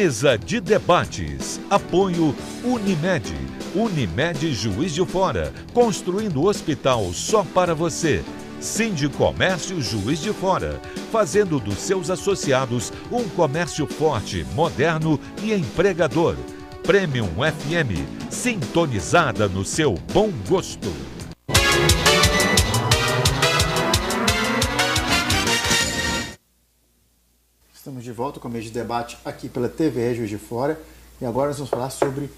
Mesa de debates. Apoio Unimed. Unimed Juiz de Fora. Construindo hospital só para você. Sindicomércio Juiz de Fora. Fazendo dos seus associados um comércio forte, moderno e empregador. Premium FM. Sintonizada no seu bom gosto. Estamos de volta com o Mesa de Debate aqui pela TVE Juiz de Fora. E agora nós vamos falar sobre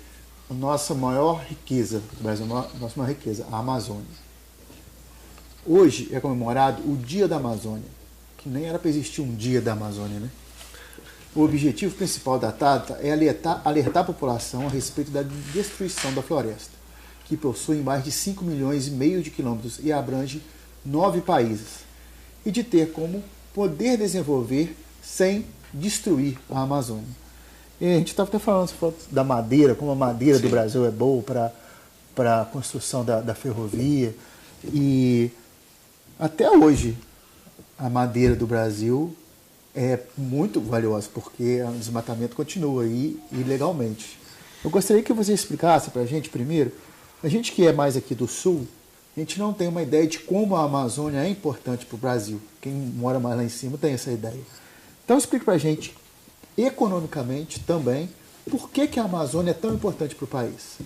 a nossa maior riqueza do Brasil, a nossa maior riqueza, a Amazônia. Hoje é comemorado o Dia da Amazônia, que nem era para existir um Dia da Amazônia, né? O objetivo principal da data é alertar a população a respeito da destruição da floresta, que possui mais de 5,5 milhões de quilômetros e abrange 9 países, e de ter como poder desenvolver sem destruir a Amazônia. E a gente estava até falando da madeira, como a madeira do Brasil é boa para a construção da ferrovia. E até hoje a madeira do Brasil é muito valiosa, porque o desmatamento continua aí ilegalmente. Eu gostaria que você explicasse para a gente primeiro, a gente que é mais aqui do Sul, a gente não tem uma ideia de como a Amazônia é importante para o Brasil. Quem mora mais lá em cima tem essa ideia. Então explique para a gente, economicamente também, por que a Amazônia é tão importante para o país.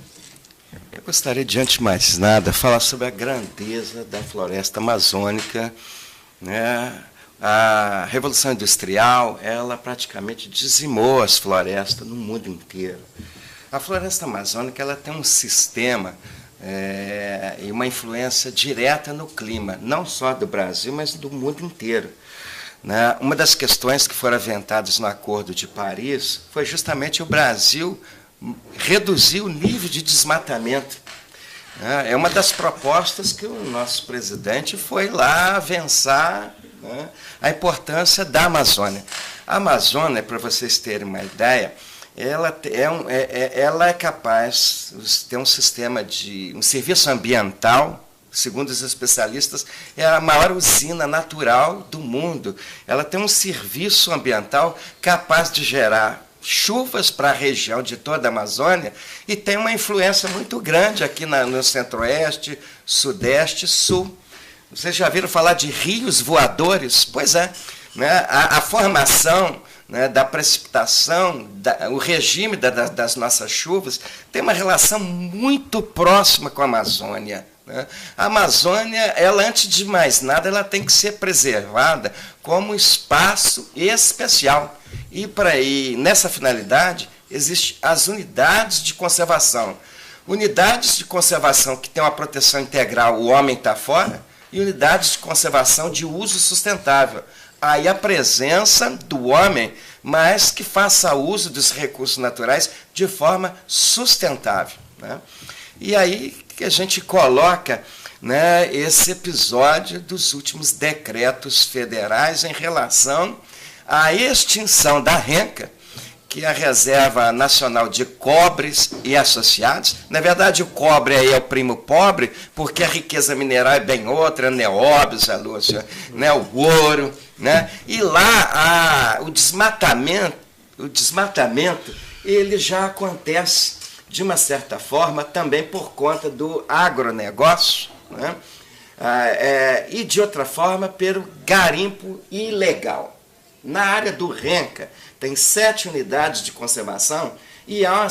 Eu gostaria, de antes de mais nada, falar sobre a grandeza da floresta amazônica, né? A Revolução Industrial, ela praticamente dizimou as florestas no mundo inteiro. A floresta amazônica, ela tem um sistema e uma influência direta no clima, não só do Brasil, mas do mundo inteiro. Uma das questões que foram aventadas no Acordo de Paris foi justamente o Brasil reduzir o nível de desmatamento. É uma das propostas que o nosso presidente foi lá avançar, a importância da Amazônia. A Amazônia, para vocês terem uma ideia, ela é capaz de ter um sistema um serviço ambiental. Segundo os especialistas, é a maior usina natural do mundo. Ela tem um serviço ambiental capaz de gerar chuvas para a região de toda a Amazônia e tem uma influência muito grande aqui no Centro-Oeste, Sudeste e Sul. Vocês já viram falar de rios voadores? Pois é. A formação, da precipitação, o regime das nossas chuvas tem uma relação muito próxima com a Amazônia. A Amazônia, ela, antes de mais nada, ela tem que ser preservada como espaço especial. E nessa finalidade, existem as unidades de conservação. Unidades de conservação que têm uma proteção integral, o homem está fora, e unidades de conservação de uso sustentável. Aí a presença do homem, mas que faça uso dos recursos naturais de forma sustentável. E aí que a gente coloca esse episódio dos últimos decretos federais em relação à extinção da RENCA, que é a Reserva Nacional de Cobres e Associados. Na verdade, o cobre aí é o primo pobre, porque a riqueza mineral é bem outra, nióbio, Zé Lúcio, o ouro. E lá o desmatamento ele já acontece de uma certa forma, também por conta do agronegócio, e de outra forma, pelo garimpo ilegal. Na área do RENCA, tem 7 unidades de conservação e há uma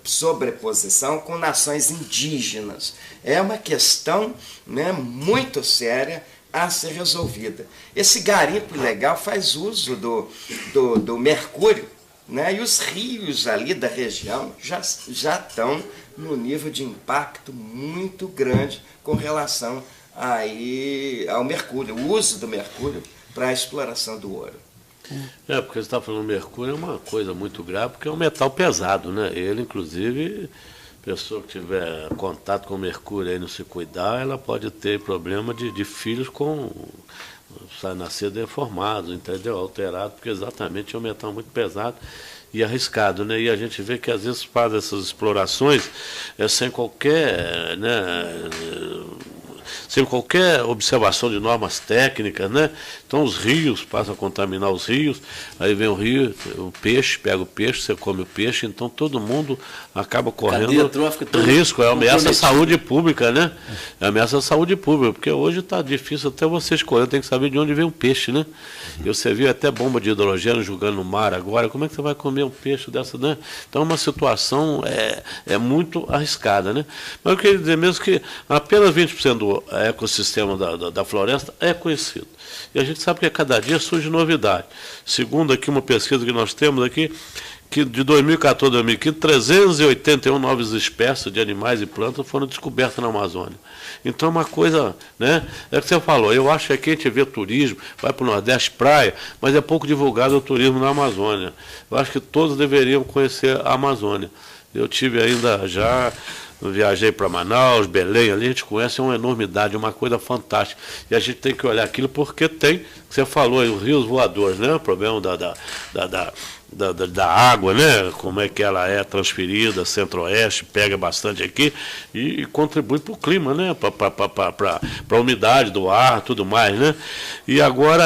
sobreposição com nações indígenas. É uma questão muito séria a ser resolvida. Esse garimpo ilegal faz uso do mercúrio, e os rios ali da região já estão no nível de impacto muito grande com relação ao mercúrio, o uso do mercúrio para a exploração do ouro. Porque você está falando mercúrio é uma coisa muito grave, porque é um metal pesado, Ele, inclusive, pessoa que tiver contato com mercúrio e não se cuidar, ela pode ter problema de filhos nascer deformados, entendeu? Alterado, porque exatamente é um metal muito pesado e arriscado, E a gente vê que às vezes faz essas explorações sem qualquer, sem qualquer observação de normas técnicas, né? Então os rios passam a contaminar os rios, aí vem o rio, o peixe, pega o peixe, você come o peixe, então todo mundo acaba correndo risco, ameaça à saúde pública, né? É ameaça à saúde pública, porque hoje está difícil até você escolher, tem que saber de onde vem o peixe, né? E você viu até bomba de hidrogênio jogando no mar agora, como é que você vai comer um peixe dessa, né? Então é uma situação muito arriscada, né? Mas eu queria dizer mesmo que apenas 20% do ecossistema da floresta é conhecido. E a gente sabe que a cada dia surge novidade. Segundo aqui uma pesquisa que nós temos aqui, que de 2014 a 2015, 381 novas espécies de animais e plantas foram descobertas na Amazônia. Então é uma coisa, né? É o que você falou, eu acho que aqui a gente vê turismo, vai para o Nordeste, praia, mas é pouco divulgado o turismo na Amazônia. Eu acho que todos deveriam conhecer a Amazônia. Eu tive ainda já, viajei para Manaus, Belém, ali a gente conhece uma enormidade, uma coisa fantástica. E a gente tem que olhar aquilo porque tem, você falou aí, os rios voadores, né? O problema da água, né? Como é que ela é transferida, centro-oeste, pega bastante aqui e contribui para o clima, né? Para a umidade do ar, tudo mais, né? E agora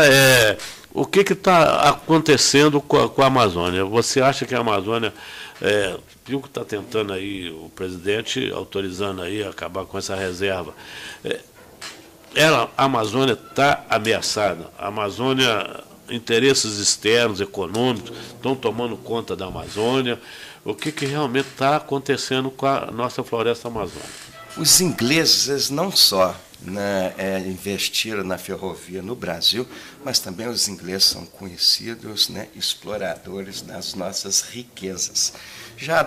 o que está acontecendo com a Amazônia? Você acha que a Amazônia viu que está tentando aí o presidente autorizando aí acabar com essa reserva? A Amazônia está ameaçada. A Amazônia, interesses externos, econômicos, estão tomando conta da Amazônia. O que realmente está acontecendo com a nossa floresta amazônica? Os ingleses, eles não só investiram na ferrovia no Brasil, mas também os ingleses são conhecidos, né, exploradores das nossas riquezas. Já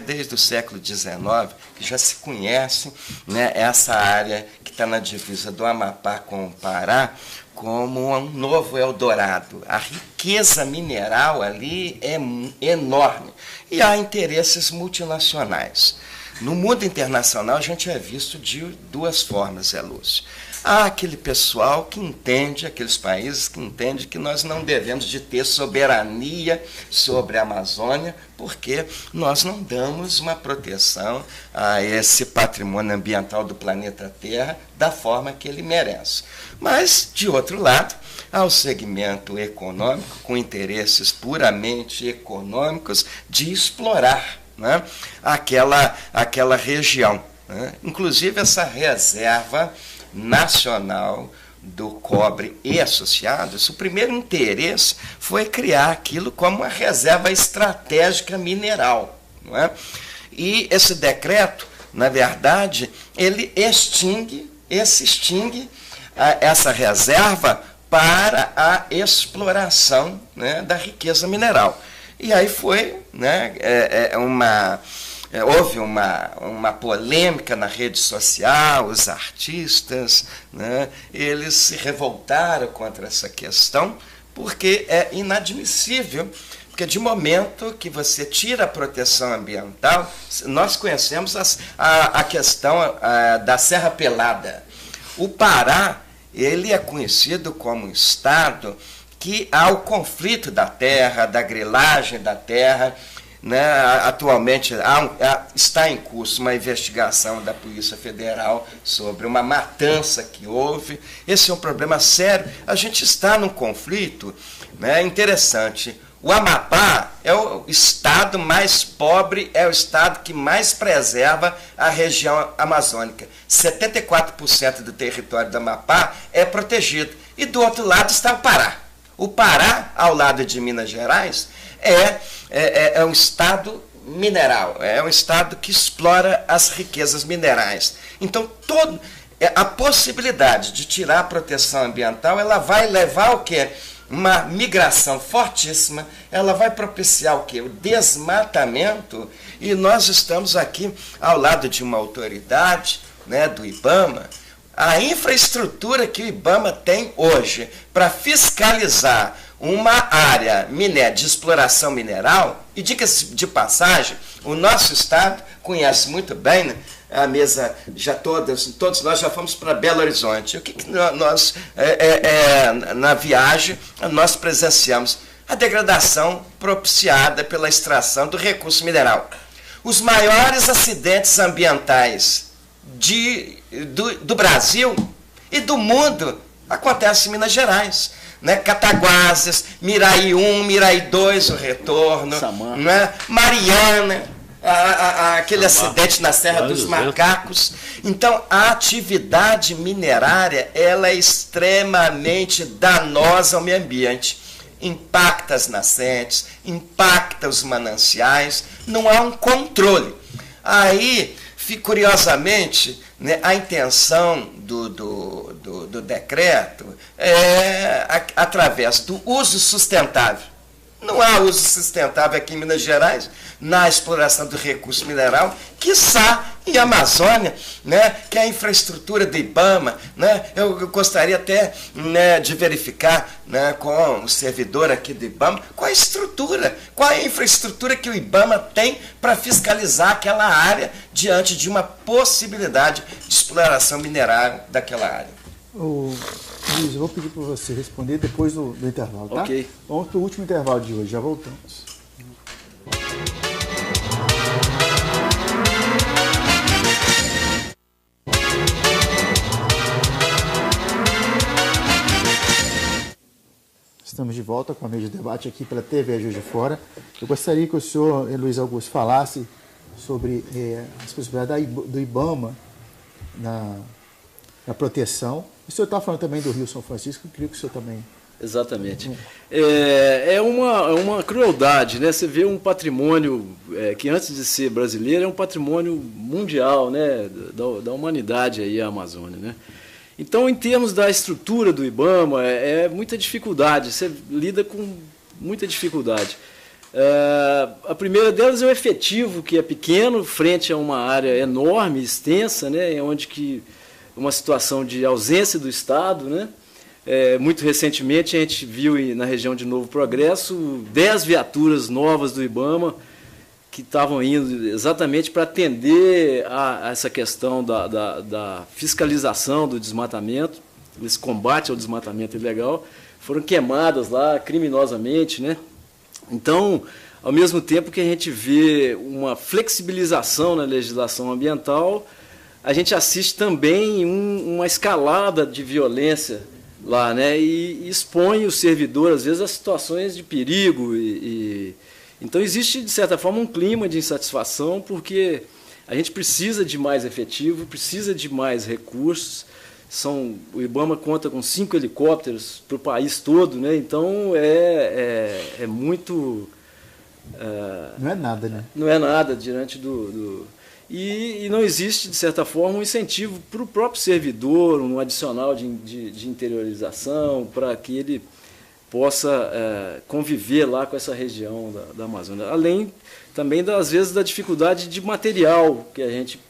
desde o século XIX, que já se conhece, né, essa área que está na divisa do Amapá com o Pará, como um novo Eldorado. A riqueza mineral ali é enorme e há interesses multinacionais. No mundo internacional, a gente é visto de duas formas, Zé Lúcio. Há aquele pessoal que entende, aqueles países que entendem que nós não devemos de ter soberania sobre a Amazônia, porque nós não damos uma proteção a esse patrimônio ambiental do planeta Terra da forma que ele merece. Mas, de outro lado, há o segmento econômico, com interesses puramente econômicos, de explorar, né, aquela região, né? Inclusive essa reserva nacional do cobre e associados, o primeiro interesse foi criar aquilo como uma reserva estratégica mineral, não é? E esse decreto, na verdade, ele extingue essa reserva para a exploração, né, da riqueza mineral. E aí foi, né, houve uma polêmica na rede social, os artistas, né, eles se revoltaram contra essa questão, porque é inadmissível, porque de momento que você tira a proteção ambiental, nós conhecemos a questão da Serra Pelada. O Pará, ele é conhecido como um estado que há o conflito da terra, da grilagem da terra, né? Atualmente está em curso uma investigação da Polícia Federal sobre uma matança que houve. Esse é um problema sério. A gente está num conflito, né, interessante. O Amapá é o estado mais pobre, é o estado que mais preserva a região amazônica. 74% do território do Amapá é protegido. E do outro lado está o Pará. O Pará, ao lado de Minas Gerais, é um estado mineral, é um estado que explora as riquezas minerais. Então, a possibilidade de tirar a proteção ambiental, ela vai levar o quê? Uma migração fortíssima, ela vai propiciar o quê? O desmatamento, e nós estamos aqui ao lado de uma autoridade, né, do IBAMA. A infraestrutura que o IBAMA tem hoje para fiscalizar uma área de exploração mineral, e diga-se de passagem, o nosso estado conhece muito bem, né? A mesa, todos nós já fomos para Belo Horizonte. O que nós, na viagem, nós presenciamos? A degradação propiciada pela extração do recurso mineral. Os maiores acidentes ambientais do Brasil E do mundo acontece em Minas Gerais. Né? Cataguases, Miraí 1, Miraí 2, o retorno. Né? Mariana, aquele acidente na Serra dos Macacos. Então, a atividade minerária ela é extremamente danosa ao meio ambiente. Impacta as nascentes, impacta os mananciais, não há um controle. Aí, curiosamente, né, a intenção do decreto é através do uso sustentável. Não há uso sustentável aqui em Minas Gerais, na exploração do recurso mineral, quiçá em Amazônia, né, que é a infraestrutura do IBAMA. Né, eu gostaria até, né, de verificar, né, com o servidor aqui do IBAMA qual é a infraestrutura que o IBAMA tem para fiscalizar aquela área diante de uma possibilidade de exploração mineral daquela área. Luiz, eu vou pedir para você responder depois do intervalo, tá? Ok. Vamos para o último intervalo de hoje, já voltamos. Estamos de volta com a mesa de debate aqui pela TV Juiz de Fora. Eu gostaria que o senhor, Luiz Augusto, falasse sobre as possibilidades do IBAMA na proteção. O senhor está falando também do Rio São Francisco, eu queria que o senhor também... Exatamente. É uma crueldade, né? Você vê um patrimônio que antes de ser brasileiro é um patrimônio mundial, né? da humanidade aí, a Amazônia, né? Então, em termos da estrutura do IBAMA, é muita dificuldade, você lida com muita dificuldade. A primeira delas é o efetivo, que é pequeno, frente a uma área enorme, extensa, né? Onde que uma situação de ausência do Estado, né? Muito recentemente a gente viu na região de Novo Progresso 10 viaturas novas do IBAMA que estavam indo exatamente para atender a essa questão da fiscalização do desmatamento, esse combate ao desmatamento ilegal, foram queimadas lá criminosamente, né? Então, ao mesmo tempo que a gente vê uma flexibilização na legislação ambiental, a gente assiste também uma escalada de violência lá, né? E expõe o servidor, às vezes, a situações de perigo. Então, existe, de certa forma, um clima de insatisfação, porque a gente precisa de mais efetivo, precisa de mais recursos. O IBAMA conta com 5 helicópteros para o país todo, né? Então, é muito... não é nada, né? Não é nada diante E não existe, de certa forma, um incentivo para o próprio servidor, um adicional de interiorização, para que ele possa conviver lá com essa região da Amazônia. Além também, às vezes, da dificuldade de material, que a gente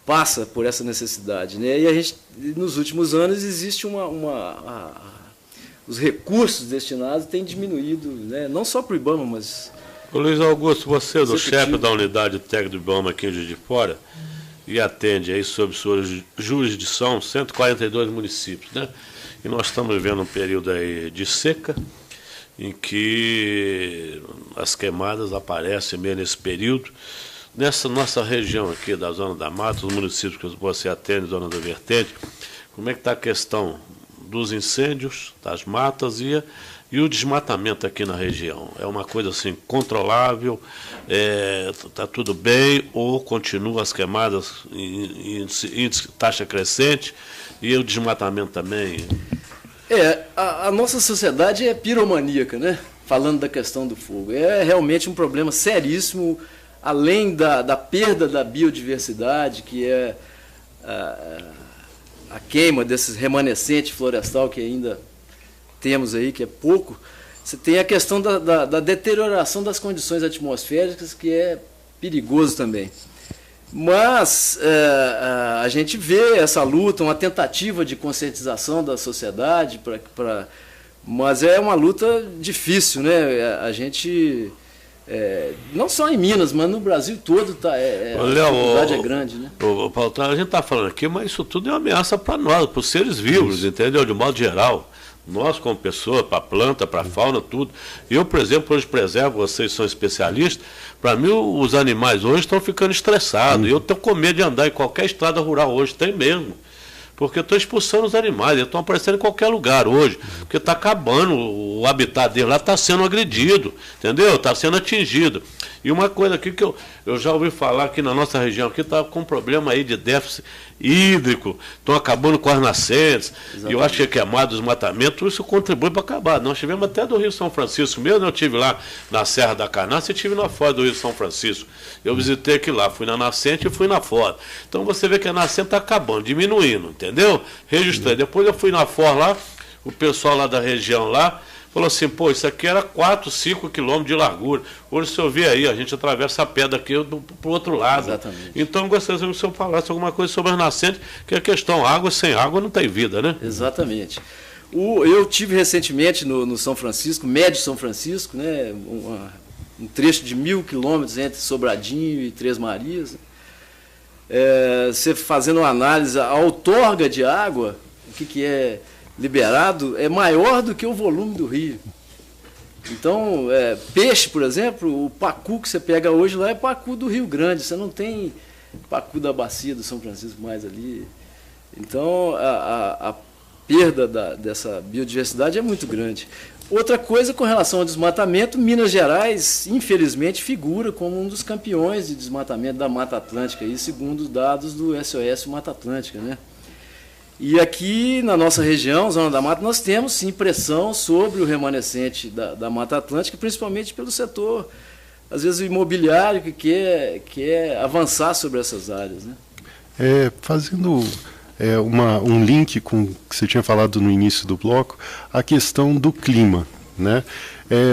passa por essa necessidade, né? E a gente, nos últimos anos, existe os recursos destinados têm diminuído, né? Não só para o IBAMA, mas... Ô Luiz Augusto, você é do chefe da unidade técnica do IBAMA aqui em Juiz de Fora e atende aí sob sua jurisdição 142 municípios, né? E nós estamos vivendo um período aí de seca, em que as queimadas aparecem meio nesse período. Nessa nossa região aqui da Zona da Mata, os municípios que você atende, Zona da Vertente, como é que está a questão dos incêndios, das matas e o desmatamento aqui na região? É uma coisa assim controlável? Está tudo bem? Ou continua as queimadas em taxa crescente e o desmatamento também? A nossa sociedade é piromaníaca, né? Falando da questão do fogo. É realmente um problema seríssimo, além da perda da biodiversidade, que é a queima desses remanescentes florestal que ainda temos aí, que é pouco. Você tem a questão da deterioração das condições atmosféricas, que é perigoso também. Mas a gente vê essa luta, uma tentativa de conscientização da sociedade, mas é uma luta difícil, né? A gente, não só em Minas, mas no Brasil todo, a dificuldade é grande, né? Paulo, a gente está falando aqui, mas isso tudo é uma ameaça para nós, para os seres vivos, entendeu? De modo geral. Nós, como pessoa, para a planta, para a fauna, tudo. Eu, por exemplo, hoje preservo, vocês são especialistas, para mim os animais hoje estão ficando estressados. Eu estou com medo de andar em qualquer estrada rural hoje, tem mesmo. Porque eu estou expulsando os animais, eles estão aparecendo em qualquer lugar hoje, porque está acabando, o habitat deles lá está sendo agredido, entendeu? Está sendo atingido. E uma coisa aqui que eu já ouvi falar aqui na nossa região, aqui está com um problema aí de déficit hídrico, estão acabando com as nascentes, e eu acho que a queimada dos desmatamento, isso contribui para acabar. Nós tivemos até do Rio São Francisco mesmo, eu estive lá na Serra da Canastra e estive na foz do Rio São Francisco. Eu visitei aqui lá, fui na nascente e fui na foz. Então você vê que a nascente está acabando, diminuindo, entendeu? Registrei. Depois eu fui na foz lá, o pessoal lá da região lá, falou assim, pô, isso aqui era 4, 5 quilômetros de largura. Hoje, se eu ver aí, a gente atravessa a pedra aqui para o outro lado. Exatamente. Então, eu gostaria que o senhor falasse alguma coisa sobre as nascentes, que a questão água, sem água não tem vida, né? Exatamente. Eu tive recentemente no São Francisco, Médio São Francisco, né, um trecho de 1.000 quilômetros entre Sobradinho e Três Marias. Você fazendo uma análise, a outorga de água, o que é liberado, é maior do que o volume do rio. Então, peixe, por exemplo, o pacu que você pega hoje lá é pacu do Rio Grande, você não tem pacu da bacia do São Francisco mais ali. Então, a perda dessa biodiversidade é muito grande. Outra coisa, com relação ao desmatamento, Minas Gerais, infelizmente, figura como um dos campeões de desmatamento da Mata Atlântica, aí, segundo os dados do SOS Mata Atlântica, né? E aqui na nossa região, Zona da Mata, nós temos sim pressão sobre o remanescente da Mata Atlântica, principalmente pelo setor, às vezes, imobiliário, que quer avançar sobre essas áreas, né? Fazendo um link com o que você tinha falado no início do bloco, a questão do clima, né?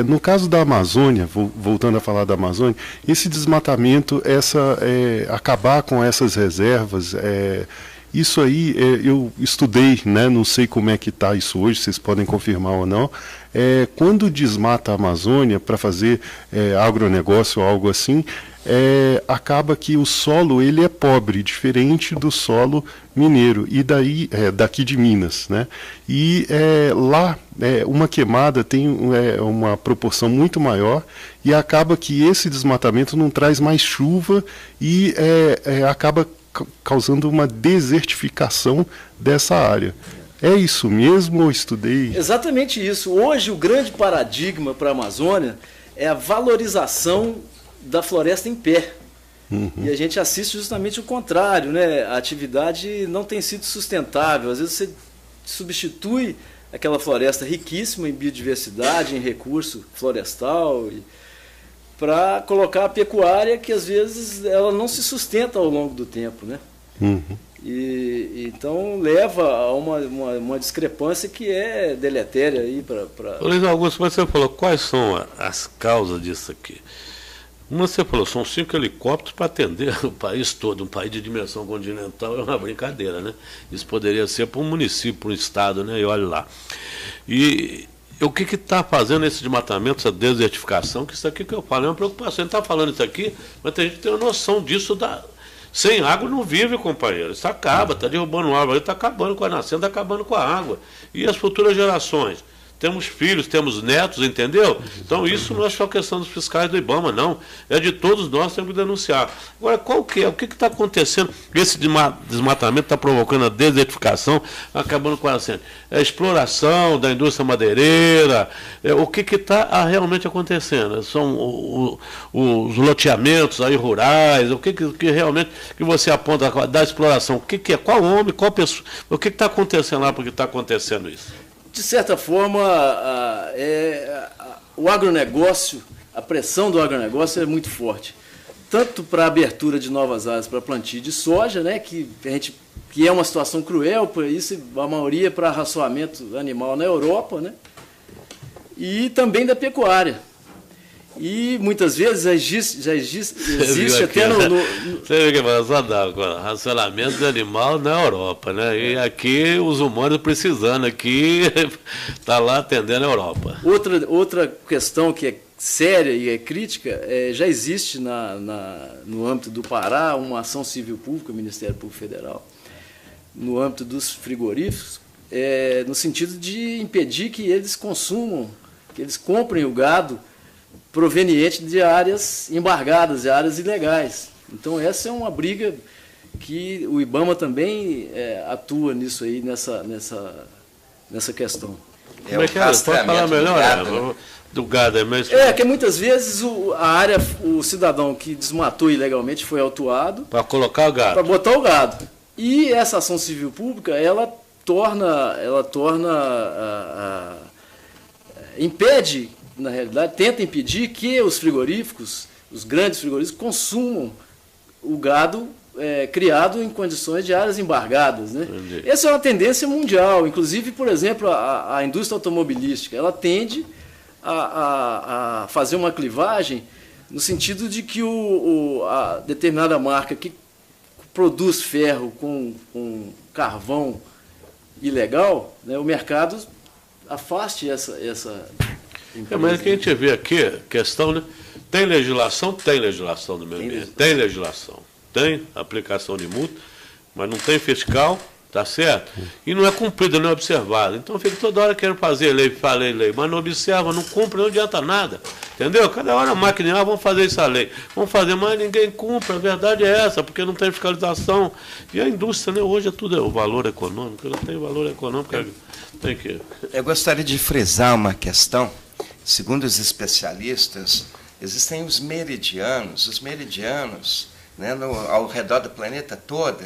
No caso da Amazônia, voltando a falar da Amazônia, esse desmatamento, acabar com essas reservas, isso aí eu estudei, né, não sei como é que está isso hoje, vocês podem confirmar ou não. Quando desmata a Amazônia para fazer agronegócio ou algo assim, acaba que o solo ele é pobre, diferente do solo mineiro, e daqui de Minas, né? E lá uma queimada tem uma proporção muito maior e acaba que esse desmatamento não traz mais chuva e acaba causando uma desertificação dessa área. É isso mesmo ou estudei? Exatamente isso. Hoje o grande paradigma para a Amazônia é a valorização da floresta em pé. Uhum. E a gente assiste justamente o contrário, né? A atividade não tem sido sustentável. Às vezes você substitui aquela floresta riquíssima em biodiversidade, em recurso florestal, para colocar a pecuária que às vezes ela não se sustenta ao longo do tempo, né? Uhum. E então leva a uma discrepância que é deletéria aí para. Luiz Augusto, mas você falou quais são as causas disso aqui? Uma, você falou, são 5 helicópteros para atender o país todo. Um país de dimensão continental é uma brincadeira, né? Isso poderia ser para um município, para um estado, né? E olha lá. E o que está fazendo esse desmatamento, essa desertificação, que isso aqui que eu falo é uma preocupação. A gente está falando isso aqui, mas tem gente que tem uma noção disso. Sem água não vive, companheiro. Isso acaba, está derrubando árvore, está acabando com a nascente, está acabando com a água. E as futuras gerações? Temos filhos, temos netos, entendeu? Então isso não é só questão dos fiscais do IBAMA, não. É de todos nós, temos que denunciar. Agora, qual que é? O que está acontecendo? Esse desmatamento está provocando a desertificação, acabando com a nascente. A exploração da indústria madeireira, o que está realmente acontecendo? São os loteamentos aí rurais, o que realmente que você aponta da exploração? O que é? Qual homem, qual pessoa? O que está acontecendo lá porque está acontecendo isso? De certa forma, o agronegócio, a pressão do agronegócio é muito forte. Tanto para a abertura de novas áreas para plantio de soja, né, que é uma situação cruel, por isso a maioria para raçoamento animal na Europa, né, e também da pecuária. E muitas vezes já existe até Você viu que vai só dar racionamento de animal na Europa, né? E aqui os humanos precisando, aqui está lá atendendo a Europa. Outra questão que é séria e é crítica, já existe no âmbito do Pará uma ação civil pública, o Ministério Público Federal, no âmbito dos frigoríficos, no sentido de impedir que eles consumam, que eles comprem o gado proveniente de áreas embargadas, de áreas ilegais. Então essa é uma briga que o IBAMA também atua nisso aí, nessa questão. Como é que é? Pode falar melhor do gado? Que muitas vezes o cidadão que desmatou ilegalmente foi autuado para colocar o gado. Para botar o gado. E essa ação civil pública, ela impede, na realidade, tenta impedir que os frigoríficos, os grandes frigoríficos, consumam o gado criado em condições de áreas embargadas, né? Essa é uma tendência mundial. Inclusive, por exemplo, a indústria automobilística, ela tende a fazer uma clivagem no sentido de que a determinada marca que produz ferro com carvão ilegal, né, o mercado afaste essa empresa. Mas o que a gente vê aqui, questão, né? Tem legislação do meio ambiente, tem legislação, tem aplicação de multa, mas não tem fiscal, tá certo? E não é cumprida, não é observada. Então fica toda hora querendo fazer lei, mas não observa, não cumpre, não adianta nada. Entendeu? Cada hora a máquina, vamos fazer essa lei, vamos fazer, mas ninguém cumpre, a verdade é essa, porque não tem fiscalização. E a indústria, né, hoje tudo é o valor econômico, não tem valor econômico, tem que... Eu gostaria de frisar uma questão. Segundo os especialistas, existem os meridianos, né, ao redor do planeta todo,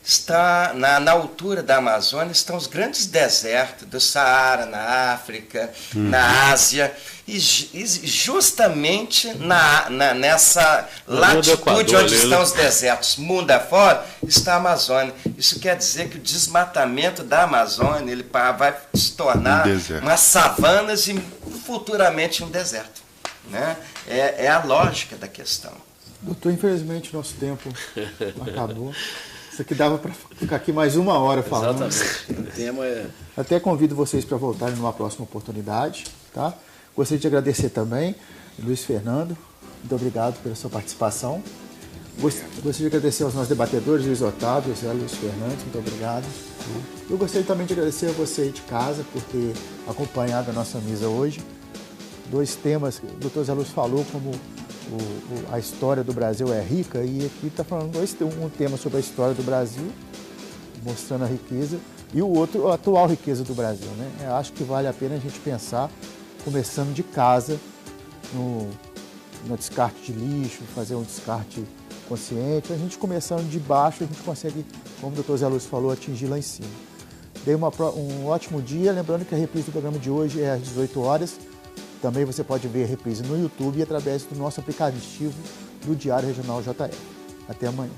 está na altura da Amazônia, estão os grandes desertos do Saara, na África, na Ásia, e justamente nessa latitude onde estão os desertos, mundo afora, está a Amazônia. Isso quer dizer que o desmatamento da Amazônia ele vai se tornar umas savanas e futuramente um deserto, né? É a lógica da questão. Doutor, infelizmente nosso tempo acabou. Isso aqui dava para ficar aqui mais 1 hora falando. Exatamente. O tema é... Até convido vocês para voltarem numa próxima oportunidade. Tá? Gostaria de agradecer também Luiz Fernando. Muito obrigado pela sua participação. Gostaria de agradecer aos nossos debatedores, Luiz Otávio e Luiz Fernando. Muito obrigado. Eu gostaria também de agradecer a você aí de casa por ter acompanhado a nossa mesa hoje. 2 temas que o doutor Zé Luz falou, como a história do Brasil é rica, e aqui está falando um tema sobre a história do Brasil, mostrando a riqueza, e o outro, a atual riqueza do Brasil, né? Eu acho que vale a pena a gente pensar, começando de casa, no descarte de lixo, fazer um descarte consciente. A gente começando de baixo, a gente consegue, como o doutor Zé Luz falou, atingir lá em cima. Dei um ótimo dia, lembrando que a reprise do programa de hoje é às 18 horas. Também você pode ver a reprise no YouTube e através do nosso aplicativo do Diário Regional JF. Até amanhã.